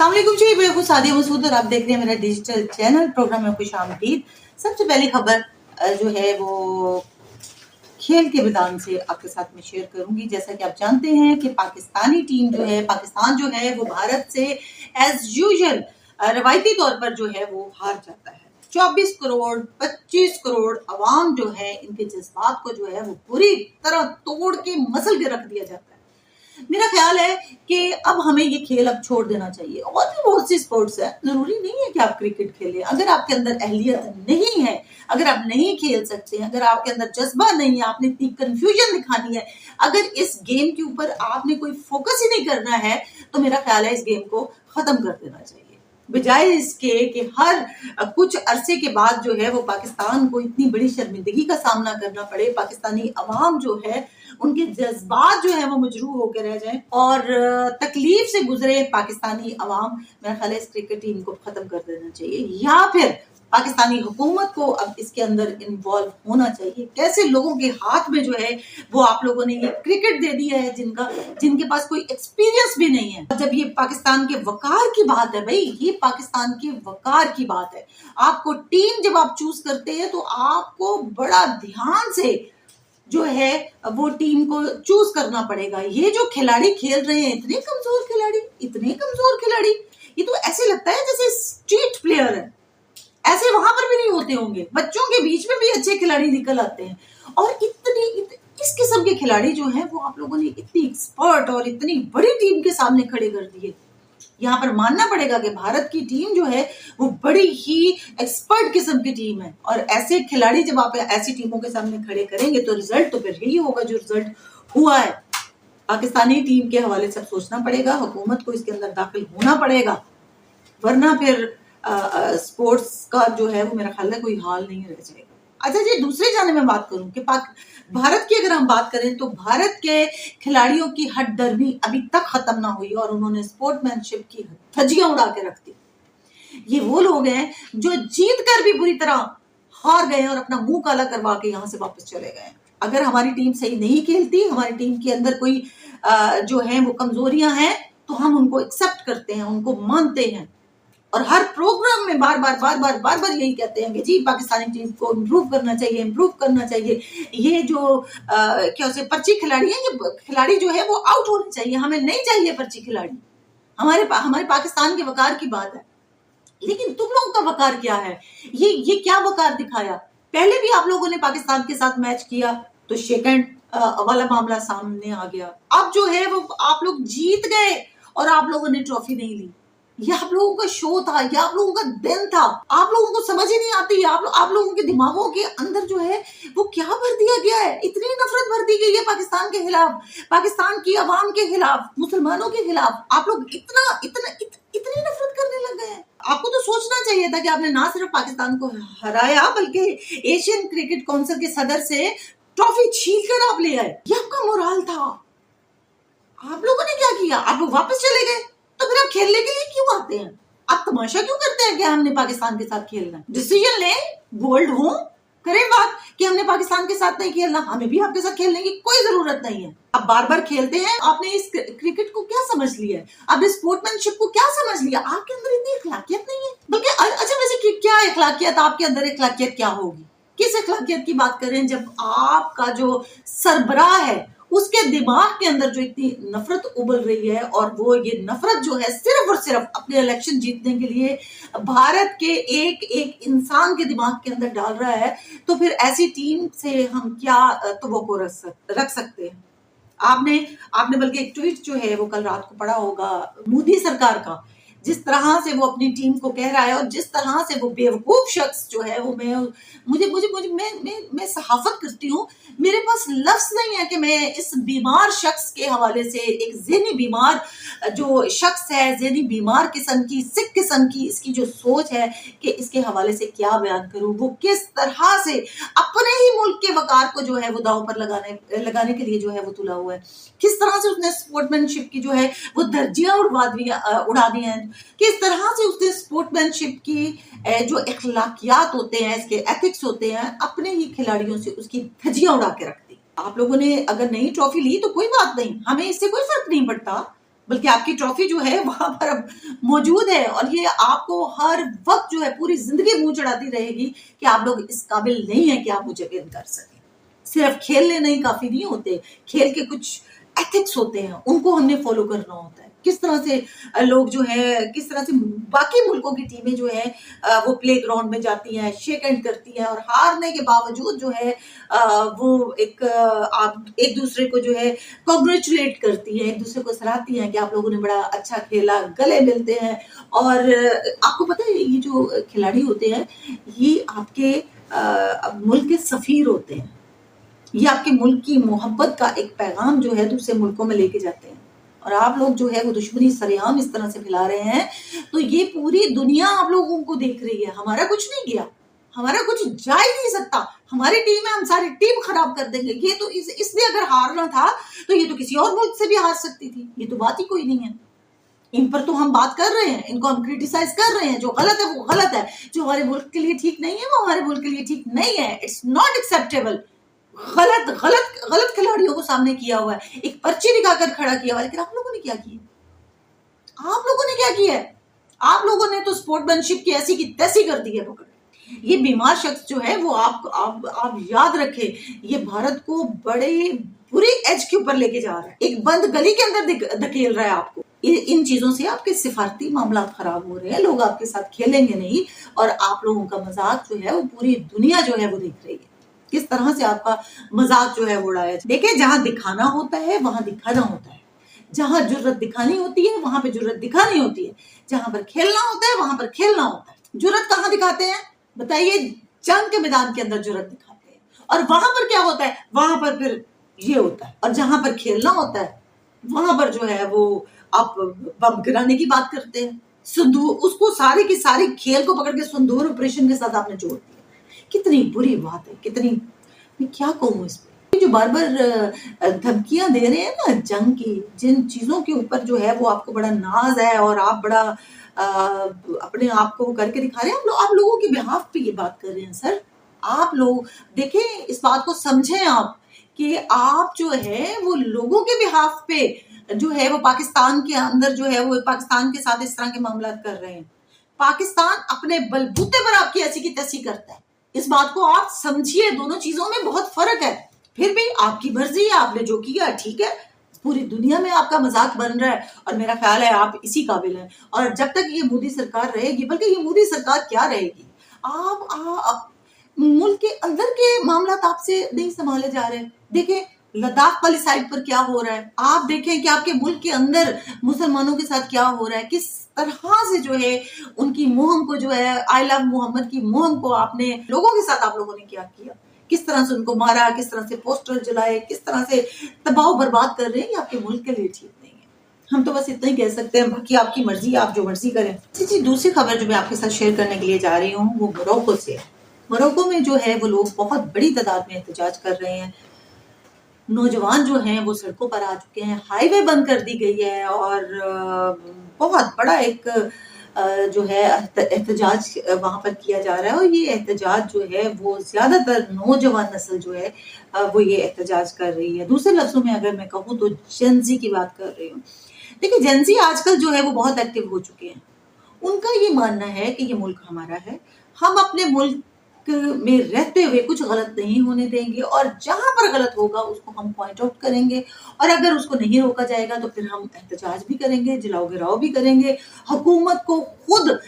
अस्सलाम वालेकुम जी, मैं हूँ सादिया मसूद और आप देख रहे हैं मेरा डिजिटल चैनल प्रोग्राम में खुशामदीद। सबसे पहली खबर जो है वो खेल के मैदान से आपके साथ में शेयर करूंगी। जैसा कि आप जानते हैं कि पाकिस्तानी टीम जो है, पाकिस्तान जो है वो भारत से एज यूजुअल रवायती तौर पर जो है वो हार जाता है। 24 करोड़ 25 करोड़ अवाम जो है इनके जज्बात को जो है वो पूरी तरह तोड़ के मसल के रख दिया जाता है। मेरा ख्याल है कि अब हमें ये खेल अब छोड़ देना चाहिए। और भी बहुत सी स्पोर्ट्स है, जरूरी नहीं है कि आप क्रिकेट खेलें। अगर आपके अंदर अहलियत नहीं है, अगर आप नहीं खेल सकते, अगर आपके अंदर जज्बा नहीं है, आपने इतनी कंफ्यूजन दिखानी है, अगर इस गेम के ऊपर आपने कोई फोकस ही नहीं करना है, तो मेरा ख्याल है इस गेम को खत्म कर देना चाहिए। बजाय इसके कि हर कुछ अरसे के बाद जो है वो पाकिस्तान को इतनी बड़ी शर्मिंदगी का सामना करना पड़े, पाकिस्तानी अवाम जो है उनके जज्बात जो है वो मजरूह होकर रह जाएं और तकलीफ से गुजरे पाकिस्तानी अवाम, मेरा ख्याल है इस क्रिकेट टीम को खत्म कर देना चाहिए या फिर पाकिस्तानी हुकूमत को अब इसके अंदर इन्वॉल्व होना चाहिए। कैसे लोगों के हाथ में जो है वो आप लोगों ने ये क्रिकेट दे दिया है जिनके पास कोई एक्सपीरियंस भी नहीं है। जब ये पाकिस्तान के वकार की बात है, भाई ये पाकिस्तान के वकार की बात है। आपको टीम जब आप चूज करते हैं तो आपको बड़ा ध्यान से जो है वो टीम को चूज करना पड़ेगा। ये जो खिलाड़ी खेल रहे हैं, इतने कमजोर खिलाड़ी, ये तो ऐसे लगता है जैसे स्ट्रीट प्लेयर है। ऐसे वहां पर भी नहीं होते होंगे, बच्चों के बीच में भी अच्छे खिलाड़ी निकल आते हैं। और इस किस्म के खिलाड़ी जो हैं वो आप लोगों ने इतनी एक्सपर्ट और इतनी बड़ी टीम के सामने खड़े कर दिए। यहाँ पर मानना पड़ेगा कि भारत की टीम जो है वो बड़ी ही एक्सपर्ट किस्म की टीम है। और ऐसे खिलाड़ी जब आप ऐसी टीमों के सामने खड़े करेंगे तो रिजल्ट तो फिर यही होगा जो रिजल्ट हुआ है। पाकिस्तानी टीम के हवाले से सोचना पड़ेगा, हुकूमत को इसके अंदर दाखिल होना पड़ेगा, वरना फिर स्पोर्ट्स का जो है वो मेरा ख्याल है कोई हाल नहीं रह जाएगा। अच्छा जी, दूसरे जाने में बात करूं कि भारत की अगर हम बात करें तो भारत के खिलाड़ियों की हठधर्मी अभी तक खत्म ना हुई और उन्होंने स्पोर्ट्समैनशिप की धज्जियां उड़ा के रख दी। ये वो लोग हैं जो जीत कर भी बुरी तरह हार गए और अपना मुंह काला करवा के यहाँ से वापस चले गए। अगर हमारी टीम सही नहीं खेलती, हमारी टीम के अंदर कोई जो है वो कमजोरियां हैं, तो हम उनको एक्सेप्ट करते हैं, उनको मानते हैं और हर प्रोग्राम में बार बार यही कहते हैं कि जी पाकिस्तानी टीम को इम्प्रूव करना चाहिए। ये जो क्या उसे पर्ची खिलाड़ी है, ये खिलाड़ी जो है वो आउट होने चाहिए, हमें नहीं चाहिए पर्ची खिलाड़ी। हमारे पाकिस्तान के वकार की बात है। लेकिन तुम लोगों का वकार क्या है? ये क्या वकार दिखाया? पहले भी आप लोगों ने पाकिस्तान के साथ मैच किया तो सेकंड वाला मामला सामने आ गया। अब जो है वो आप लोग जीत गए और आप लोगों ने ट्रॉफी नहीं ली। ये आप लोगों का शो था, ये आप लोगों का दिन था। आप लोगों को समझ ही नहीं आती, आप लोगों के दिमागों के अंदर जो है वो क्या भर दिया गया है। इतनी नफरत भर दी गई है पाकिस्तान के खिलाफ, पाकिस्तान की आवाम के खिलाफ, मुसलमानों के खिलाफ। आप लोग इतनी नफरत करने लग गए हैं। आपको तो सोचना चाहिए था कि आपने ना सिर्फ पाकिस्तान को हराया बल्कि एशियन क्रिकेट काउंसिल के सदर से ट्रॉफी छीन कर आप ले आए। ये आपका मोराल था। आप लोगों ने क्या किया? आप लोग वापस चले गए। तो फिर आप खेलने के लिए क्यों आते हैं? आप तमाशा क्यों करते हैं कि हमने पाकिस्तान के साथ खेलना है? डिसीजन लें, बोल्ड हो, करें बात कि हमने पाकिस्तान के साथ नहीं खेलना, हमें भी आपके साथ खेलने की कोई जरूरत नहीं है। आप बार बार खेलते हैं। आपने इस क्रिकेट को क्या समझ लिया है? आपने स्पोर्ट्समैनशिप को क्या समझ लिया? आपके अंदर इतनी अखलाकियत नहीं है। बल्कि अच्छा, वैसे क्या अखलाकियत आपके अंदर? अखलाकियत क्या होगी? किस अखलाकियत की बात करें जब आपका जो सरबराह है उसके दिमाग के अंदर जो इतनी नफरत उबल रही है और वो ये नफरत जो है सिर्फ और सिर्फ अपने इलेक्शन जीतने के लिए भारत के एक इंसान के दिमाग के अंदर डाल रहा है, तो फिर ऐसी टीम से हम क्या तवक्को रख सकते हैं? आपने बल्कि एक ट्वीट जो है वो कल रात को पढ़ा होगा मोदी सरकार का, जिस तरह से वो अपनी टीम को कह रहा है और जिस तरह से वो बेवकूफ शख्स जो है वो मैं सहाफत करती हूँ, मेरे पास लफ्ज नहीं है कि मैं इस बीमार शख्स के हवाले से, एक ज़हनी बीमार जो शख्स है, ज़हनी बीमार किस्म की, सिक किस्म की इसकी जो सोच है कि इसके हवाले से क्या बयान करूं। वो किस तरह से अपने ही मुल्क के वकार को जो है वो दांव पर लगाने के लिए जो है वो तुला हुआ है। किस तरह से उसने स्पोर्ट्समैनशिप की जो है वो धज्जियां उड़ा दी हैं। किस तरह से उसने स्पोर्ट्समैनशिप की जो अखलाकियात होते हैं, इसके एथिक्स होते हैं, अपने ही खिलाड़ियों से उसकी धज्जियां उड़ा के रख दी। आप लोगों ने अगर नई ट्रॉफी ली तो कोई बात नहीं, हमें इससे कोई फर्क नहीं पड़ता। बल्कि आपकी ट्रॉफी जो है वहां पर अब मौजूद है, और ये आपको हर वक्त जो है पूरी जिंदगी मुंह चढ़ाती रहेगी कि आप लोग इस काबिल नहीं है कि आप मुझे विन कर सकें। सिर्फ खेलने नहीं काफी नहीं होते, खेल के कुछ एथिक्स होते हैं, उनको हमने फॉलो करना होता है। किस तरह से लोग जो है, किस तरह से बाकी मुल्कों की टीमें जो है वो प्ले ग्राउंड में जाती हैं, शेक हैंड करती हैं, और हारने के बावजूद जो है वो आप एक दूसरे को जो है कॉन्ग्रेचुलेट करती है, एक दूसरे को सराहती हैं कि आप लोगों ने बड़ा अच्छा खेला, गले मिलते हैं। और आपको पता है ये जो खिलाड़ी होते हैं ये आपके मुल्क के सफीर होते हैं, ये आपके मुल्क की मोहब्बत का एक पैगाम जो है दूसरे मुल्कों में लेके जाते हैं। और आप लोग जो है वो दुश्मनी सरेआम इस तरह से फैला रहे हैं, तो ये पूरी दुनिया आप लोगों को देख रही है। हमारा कुछ नहीं गया, हमारा कुछ जा ही नहीं सकता, हमारी टीम है, हम सारी टीम खराब कर देंगे। ये तो इसलिए अगर हारना था तो ये तो किसी और मुल्क से भी हार सकती थी, ये तो बात ही कोई नहीं है। इन पर तो हम बात कर रहे हैं, इनको हम क्रिटिसाइज कर रहे हैं। जो गलत है वो गलत है, जो हमारे मुल्क के लिए ठीक नहीं है वो हमारे मुल्क के लिए ठीक नहीं है। It's not acceptable. गलत गलत गलत खिलाड़ियों को सामने किया हुआ है, एक पर्ची दिखाकर खड़ा किया हुआ है, लेकिन आप लोगों ने क्या किया? आप लोगों ने क्या किया है? आप लोगों ने तो स्पोर्ट्समैनशिप की ऐसी की तैसी कर दी है पकड़। ये बीमार शख्स जो है वो आप याद रखें, ये भारत को बड़े बुरे एज के ऊपर लेके जा रहा है, एक बंद गली के अंदर धकेल रहा है आपको। इन चीजों से आपके सिफारती मामला खराब हो रहे हैं, लोग आपके साथ खेलेंगे नहीं, और आप लोगों का मजाक जो है वो पूरी दुनिया जो है वो देख रही है, किस तरह से आपका मजाक जो है वो उड़ाया। देखिए, जहां दिखाना होता है वहां दिखाना होता है, जहां जुर्रत दिखानी होती है वहां पे जुर्रत दिखानी होती है, जहां पर खेलना होता है वहां पर खेलना होता है। जुर्रत कहां दिखाते हैं बताइए? जंग के मैदान के अंदर जुर्रत दिखाते हैं, और वहां पर क्या होता है? वहां पर फिर ये होता है। और जहां पर खेलना होता है वहां पर जो है वो आप बम गिराने की बात करते हैं, संदूर, उसको सारी की सारी खेल को पकड़ के संदूर ऑपरेशन के साथ आपने जोड़ दिया। कितनी बुरी बात है, कितनी, मैं क्या कहूँ इस पे। जो बार बार धमकियां दे रहे हैं ना जंग की, जिन चीजों के ऊपर जो है वो आपको बड़ा नाज है और आप बड़ा अपने आप को करके दिखा रहे हैं, आप लोगों के बिहाफ पे ये बात कर रहे हैं सर। आप लोग देखें, इस बात को समझें आप कि आप जो है वो लोगों के बिहाफ पे जो है वो पाकिस्तान के अंदर जो है वो पाकिस्तान के साथ इस तरह के मामला कर रहे हैं। पाकिस्तान अपने बलबूते पर आपकी ऐसी की तैसी करता है, इस बात को आप समझिए। दोनों चीजों में बहुत फर्क है। फिर भी आपकी मर्जी है, आपने जो किया ठीक है, पूरी दुनिया में आपका मजाक बन रहा है, और मेरा ख्याल है आप इसी काबिल हैं। और जब तक ये मोदी सरकार रहेगी, बल्कि ये मोदी सरकार क्या रहेगी, आप मुल्क के अंदर के मामला आपसे नहीं संभाले जा रहे। देखें लद्दाख वाली साइड पर क्या हो रहा है, आप देखें कि आपके मुल्क के अंदर मुसलमानों के साथ क्या हो रहा है, किस तरह से जो है उनकी मुहिम को जो है आई लव मोहम्मद की मुहिम को आपने लोगों के साथ आप लोगों ने क्या किया, किस तरह से उनको मारा, किस तरह से पोस्टर जलाए, किस तरह से तबाह बर्बाद कर रहे हैं। ये आपके मुल्क के लिए ठीक नहीं है। हम तो बस इतना ही कह सकते हैं, बाकी आपकी मर्जी, आप जो मर्जी करें। जी, दूसरी खबर जो मैं आपके साथ शेयर करने के लिए जा रही हूँ वो मोरक्को से है। मोरक्को में जो है वो लोग बहुत बड़ी तादाद में एहतजाज कर रहे हैं। नौजवान जो हैं वो सड़कों पर आ चुके हैं, हाईवे बंद कर दी गई है, और बहुत बड़ा एक जो है एहतजाज वहां पर किया जा रहा है। और ये एहतजाज जो है वो ज्यादातर नौजवान नस्ल जो है वो ये एहतजाज कर रही है। दूसरे लफ्जों में अगर मैं कहूँ तो जेंजी की बात कर रही हूँ। देखिए, जेंजी आजकल जो है वो बहुत एक्टिव हो चुके हैं। उनका ये मानना है कि ये मुल्क हमारा है, हम अपने मुल्क में रहते हुए कुछ गलत नहीं होने देंगे, और जहां पर गलत होगा उसको हम पॉइंट आउट करेंगे, और अगर उसको नहीं रोका जाएगा तो फिर हम एहतजाज भी करेंगे, जलाओ गिराओ भी करेंगे। हुकूमत को खुद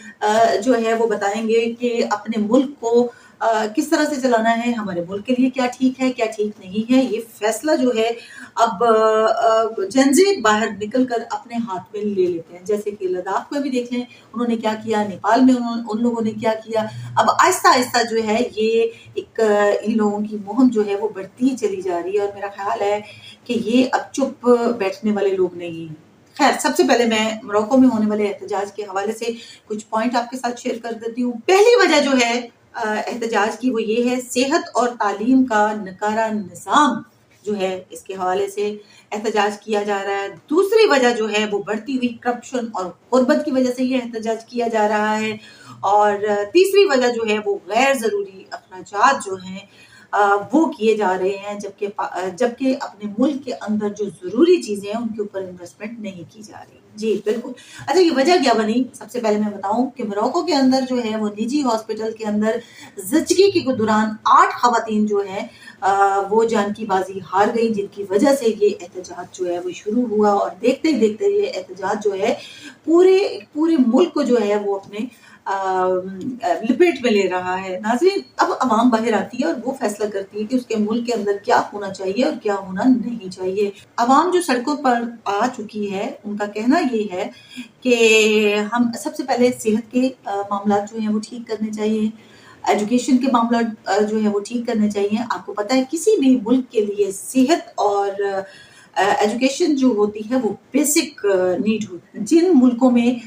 जो है वो बताएंगे कि अपने मुल्क को किस तरह से चलाना है, हमारे मुल्क के लिए क्या ठीक है क्या ठीक नहीं है। ये फैसला जो है अब जेंजी बाहर निकल कर अपने हाथ में ले लेते हैं। जैसे कि लद्दाख में भी देख लें उन्होंने क्या किया, नेपाल में उन लोगों ने क्या किया। अब आहिस्ता आहिस्ता जो है ये एक इन लोगों की मुहिम जो है वो बढ़ती ही चली जा रही है, और मेरा ख्याल है कि ये अब चुप बैठने वाले लोग नहीं हैं। खैर, सबसे पहले मैं मोरक्को में होने वाले एहतजाज के हवाले से कुछ पॉइंट आपके साथ शेयर कर देती हूँ। पहली वजह जो है एहतजाज की वो ये है, सेहत और तालीम का नकारा निज़ाम जो है इसके हवाले से एहतजाज किया जा रहा है। दूसरी वजह जो है वो बढ़ती हुई करप्शन और गुर्बत की वजह से ये एहतजाज किया जा रहा है। और तीसरी वजह जो है वो गैर ज़रूरी अखराजात जो हैं वो किए जा रहे हैं, जबकि अपने मुल्क के अंदर जो ज़रूरी चीज़ें हैं उनके ऊपर इन्वेस्टमेंट नहीं की जा रही। जी, बिल्कुल। अच्छा, ये वजह क्या बनी? सबसे पहले मैं बताऊँ कि मोरक्को के अंदर जो है वो निजी हॉस्पिटल के अंदर ज़चगी के दौरान 8 ख़वातीन जो हैं वो जान की बाजी हार गई, जिनकी वजह से ये एहतजाज जो है वो शुरू हुआ और देखते ही देखते ये एहतजाज जो है पूरे पूरे मुल्क को जो है वो अपने लिपेट में ले रहा है। नाज़रीन, अब अवाम बाहर आती है और वो फैसला करती है कि उसके मुल्क के अंदर क्या होना चाहिए और क्या होना नहीं चाहिए। अवाम जो सड़कों पर आ चुकी है, उनका कहना ये है कि हम सबसे पहले सेहत के मामला जो हैं वो ठीक करने चाहिए, एजुकेशन के मामला जो है वो ठीक करने चाहिए। आपको पता है किसी भी मुल्क के लिए सेहत और एजुकेशन जो होती है वो बेसिक नीड होती है। जिन मुल्कों में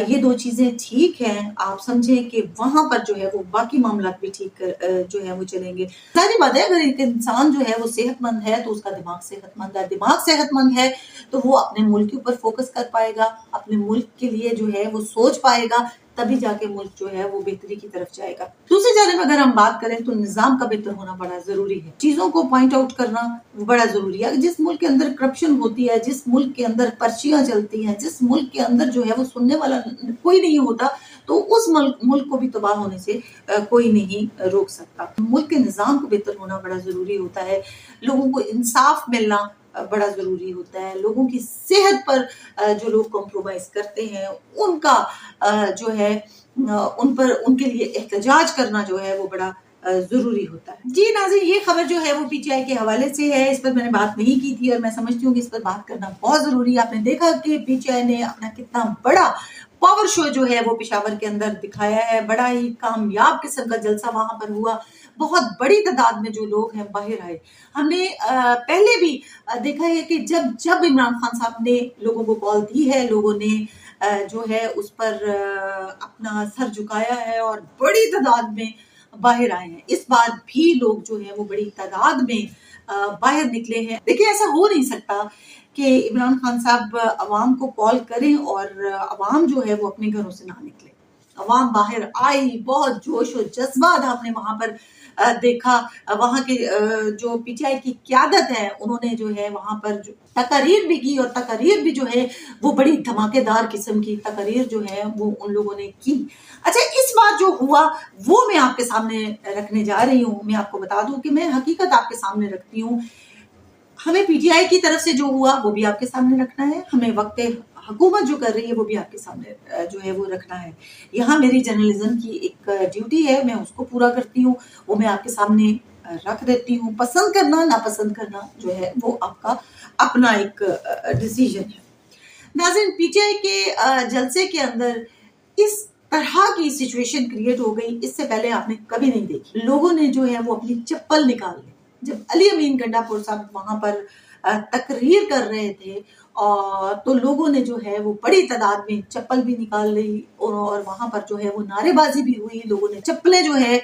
ये 2 चीज़ें ठीक हैं, आप समझें कि वहाँ पर जो है वो बाकी मामलात भी ठीक जो है वो चलेंगे। ज़ाहिर बात है, अगर एक इंसान जो है वो सेहतमंद है तो उसका दिमाग सेहतमंद है। दिमाग सेहतमंद है तो वो अपने मुल्क के ऊपर फोकस कर पाएगा, अपने मुल्क के लिए जो है वो सोच पाएगा, तभी जाके मुल्क जो है वो बेहतरी की तरफ जाएगा। दूसरी जानिब अगर हम बात करें तो निज़ाम का बेहतर होना बड़ा ज़रूरी है। चीज़ों को पॉइंट आउट करना बड़ा ज़रूरी है। जिस मुल्क के अंदर करप्शन होती है, जिस मुल्क के अंदर पर्चियाँ चलती हैं, जिस मुल्क के अंदर जो है वो सुनने वाला कोई नहीं होता, तो उस मुल्क को भी तबाह होने से कोई नहीं रोक सकता। मुल्क के निज़ाम को बेहतर होना बड़ा ज़रूरी होता है। लोगों को इंसाफ मिलना बड़ा ज़रूरी होता है। लोगों की सेहत पर जो लोग कॉम्प्रोमाइज़ करते हैं, उनका जो है उन पर उनके लिए एहतजाज करना जो है वो बड़ा ज़रूरी होता है। जी नाज़रीन, ये खबर जो है वो पीटीआई के हवाले से है। इस पर मैंने बात नहीं की थी और मैं समझती हूँ कि इस पर बात करना बहुत ज़रूरी है। आपने देखा कि पीटीआई ने अपना कितना बड़ा पावर शो जो है वो पेशावर के अंदर दिखाया है। बड़ा ही कामयाब किस्म का जलसा वहाँ पर हुआ। बहुत बड़ी तादाद में जो लोग हैं बाहर आए। हमने पहले भी देखा है कि जब इमरान खान साहब ने लोगों को कॉल दी है, लोगों ने जो है उस पर अपना सर झुकाया है और बड़ी तादाद में बाहर आए हैं। इस बार भी लोग जो है वो बड़ी तादाद में बाहर निकले हैं। देखिए, ऐसा हो नहीं सकता कि इमरान खान साहब अवाम को कॉल करें और अवाम जो है वो अपने घरों से ना निकले। अवाम बाहर आई, बहुत जोश और जज्बा हमने वहां पर देखा। वहां के जो पीटीआई की क्यादत है, उन्होंने जो है वहां पर जो तकरीर भी की और तकरीर भी जो है वो बड़ी धमाकेदार किस्म की तकरीर जो है वो उन लोगों ने की। अच्छा, इस बार जो हुआ वो मैं आपके सामने रखने जा रही हूँ। मैं आपको बता दूं कि मैं हकीकत आपके सामने रखती हूँ। हमें पीटीआई की तरफ से जो हुआ वो भी आपके सामने रखना है, हमें वक्त हुकूमत जो कर रही है वो भी आपके सामने जो है वो रखना है। यहाँ मेरी जर्नलिज्म की एक ड्यूटी है, मैं उसको पूरा करती हूँ, वो मैं आपके सामने रख देती हूँ। पसंद करना नापसंद करना जो है वो आपका अपना एक डिसीजन है। नाज़रीन, पीटीआई के जलसे के अंदर इस तरह की सिचुएशन क्रिएट हो गई, इससे पहले आपने कभी नहीं देखी। लोगों ने जो है वो अपनी चप्पल निकाल ली जब अली अमीन गंडापुर साहब वहां पर तकरीर कर रहे थे, और तो लोगों ने जो है वो बड़ी तादाद में चप्पल भी निकाल ली और वहां पर जो है वो नारेबाजी भी हुई। लोगों ने चप्पलें जो है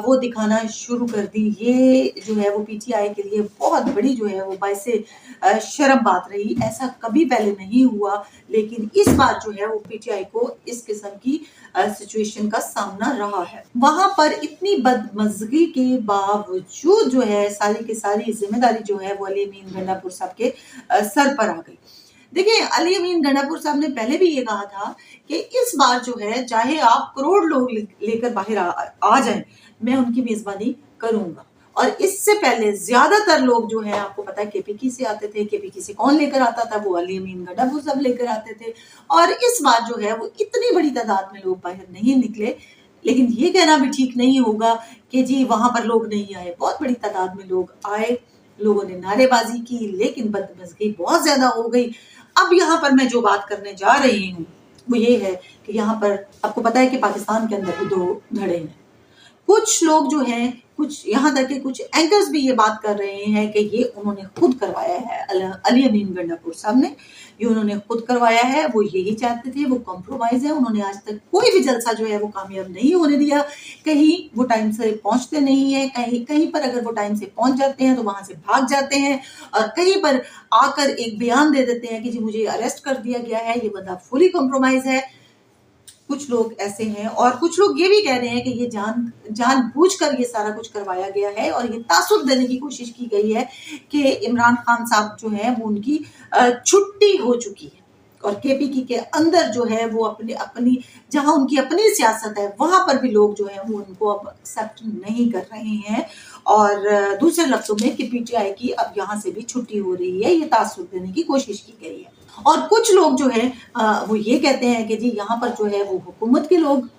वो दिखाना शुरू कर दी। ये जो है वो पीटीआई के लिए बहुत बड़ी जो है वो बाइसे शर्म बात रही। ऐसा कभी पहले नहीं हुआ, लेकिन इस बार जो है वो पीटीआई को इस किस्म की सिचुएशन का सामना रहा है। वहां पर इतनी बदमज़गी के बावजूद जो है सारी की सारी जिम्मेदारी जो है वो अली अमीन गंडापुर साहब के सर पर आ गई। देखिए, अली अमीन गंडापुर साहब ने पहले भी ये कहा था कि इस बार जो है चाहे आप करोड़ लोग लेकर बाहर आ जाएं, मैं उनकी मेजबानी करूंगा। और इससे पहले ज्यादातर लोग जो है, आपको पता है, केपीकी से आते थे। केपीकी से कौन लेकर आता था? वो अली अमीन गंडापुर साहब लेकर आते थे। और इस बार जो है वो इतनी बड़ी तादाद में लोग बाहर नहीं निकले। लेकिन ये कहना भी ठीक नहीं होगा कि जी वहां पर लोग नहीं आए। बहुत बड़ी तादाद में लोग आए, लोगों ने नारेबाजी की, लेकिन बदमज़गी बहुत ज्यादा हो गई। अब यहाँ पर मैं जो बात करने जा रही हूँ वो ये है कि यहाँ पर आपको पता है कि पाकिस्तान के अंदर भी 2 धड़े हैं। कुछ लोग जो हैं, कुछ यहाँ तक के कुछ एंकर्स भी ये बात कर रहे हैं कि ये उन्होंने खुद करवाया है। अली अमीन गंडापुर साहब ने ये उन्होंने खुद करवाया है। वो यही चाहते थे, वो कॉम्प्रोमाइज है। उन्होंने आज तक कोई भी जलसा जो है वो कामयाब नहीं होने दिया। कहीं वो टाइम से पहुंचते नहीं है, कहीं पर अगर वो टाइम से पहुंच जाते हैं तो वहां से भाग जाते हैं, और कहीं पर आकर एक बयान दे देते हैं कि जी मुझे अरेस्ट कर दिया गया है, ये बंदा फुली कॉम्प्रोमाइज है। कुछ लोग ऐसे हैं और कुछ लोग ये भी कह रहे हैं कि ये जानबूझकर ये सारा कुछ करवाया गया है और ये तासुर देने की कोशिश की गई है कि इमरान खान साहब जो है वो उनकी छुट्टी हो चुकी है और केपीके के अंदर जो है वो अपनी जहां उनकी अपनी सियासत है वहां पर भी लोग जो है वो उनको अब एक्सेप्ट नहीं कर रहे हैं और दूसरे लफ्जों में कि पीटीआई की अब यहाँ से भी छुट्टी हो रही है, ये तासुर देने की कोशिश की गई है। और कुछ लोग जो है वो ये कहते हैं कि जी यहाँ पर जो है वो हुकूमत के लोग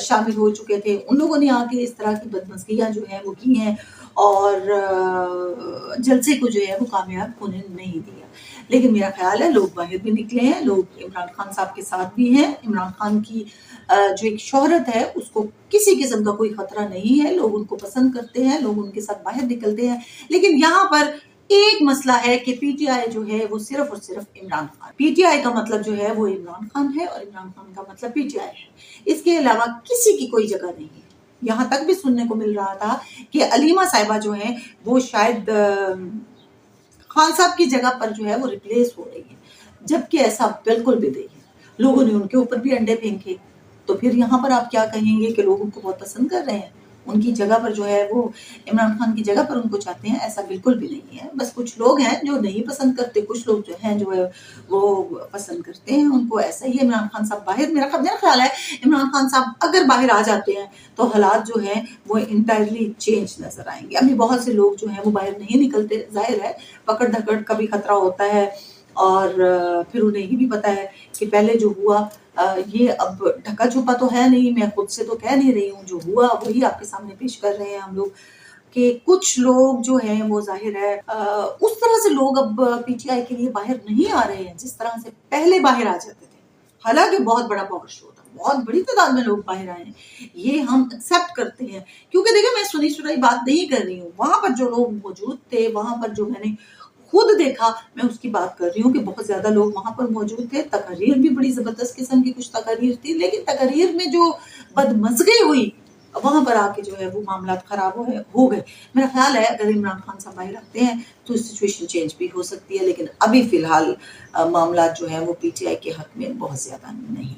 शामिल हो चुके थे, उन लोगों ने आके इस तरह की बदमज़गियाँ जो है वो की हैं और जलसे को जो है वो कामयाब होने नहीं दिया। लेकिन मेरा ख्याल है लोग बाहर भी निकले हैं, लोग इमरान खान साहब के साथ भी हैं। इमरान खान की जो एक शोहरत है उसको किसी किस्म का कोई खतरा नहीं है, लोग उनको पसंद करते हैं, लोग उनके साथ बाहर निकलते हैं। लेकिन यहाँ पर एक मसला है कि पीटीआई जो है वो सिर्फ और सिर्फ इमरान खान, पीटीआई का मतलब जो है वो इमरान खान है और इमरान खान का मतलब पीटीआई है, इसके अलावा किसी की कोई जगह नहीं है। यहाँ तक भी सुनने को मिल रहा था कि अलीमा साहिबा जो है वो शायद खान साहब की जगह पर जो है वो रिप्लेस हो रही है, जबकि ऐसा बिल्कुल भी नहीं है। लोगों ने उनके ऊपर भी अंडे फेंके, तो फिर यहाँ पर आप क्या कहेंगे कि लोग उनको बहुत पसंद कर रहे हैं, उनकी जगह पर जो है वो इमरान खान की जगह पर उनको चाहते हैं? ऐसा बिल्कुल भी नहीं है। बस कुछ लोग हैं जो नहीं पसंद करते, कुछ लोग जो हैं जो है वो पसंद करते हैं उनको। ऐसा ही इमरान खान साहब बाहर, मेरा ख्याल है इमरान खान साहब अगर बाहर आ जाते हैं तो हालात जो है वो इंटायरली चेंज नजर आएंगे। अभी बहुत से लोग जो है वो बाहर नहीं निकलते, जाहिर है पकड़ धकड़ का भी खतरा होता है और फिर उन्हें ये भी पता है कि पहले जो हुआ ये अब ढका छुपा तो है नहीं, मैं खुद से तो कह नहीं रही हूँ, जो हुआ वही आपके सामने पेश कर रहे हैं हम लोग कि कुछ लोग जो हैं वो जाहिर है उस तरह से लोग अब पीटीआई के लिए बाहर नहीं आ रहे हैं जिस तरह से पहले बाहर आ जाते थे। हालांकि बहुत बड़ा पावर शो था, बहुत बड़ी तादाद में लोग बाहर आए हैं, ये हम एक्सेप्ट करते हैं क्योंकि देखिए मैं सुनी सुनाई बात नहीं कर रही हूँ। वहां पर जो लोग मौजूद थे, वहां पर जो मैंने खुद देखा, मैं उसकी बात कर रही हूँ कि बहुत ज्यादा लोग वहां पर मौजूद थे। तकरीर भी बड़ी जबरदस्त किस्म की कुछ तकरीर थी, लेकिन तकरीर में जो बदमज़गी हुई वहां पर आके जो है वो मामला खराब हो गए। मेरा ख्याल है अगर इमरान खान साहब बाहर रखते हैं तो सिचुएशन चेंज भी हो सकती है, लेकिन अभी फिलहाल मामला जो है वो पीटीआई के हक में बहुत ज्यादा नहीं।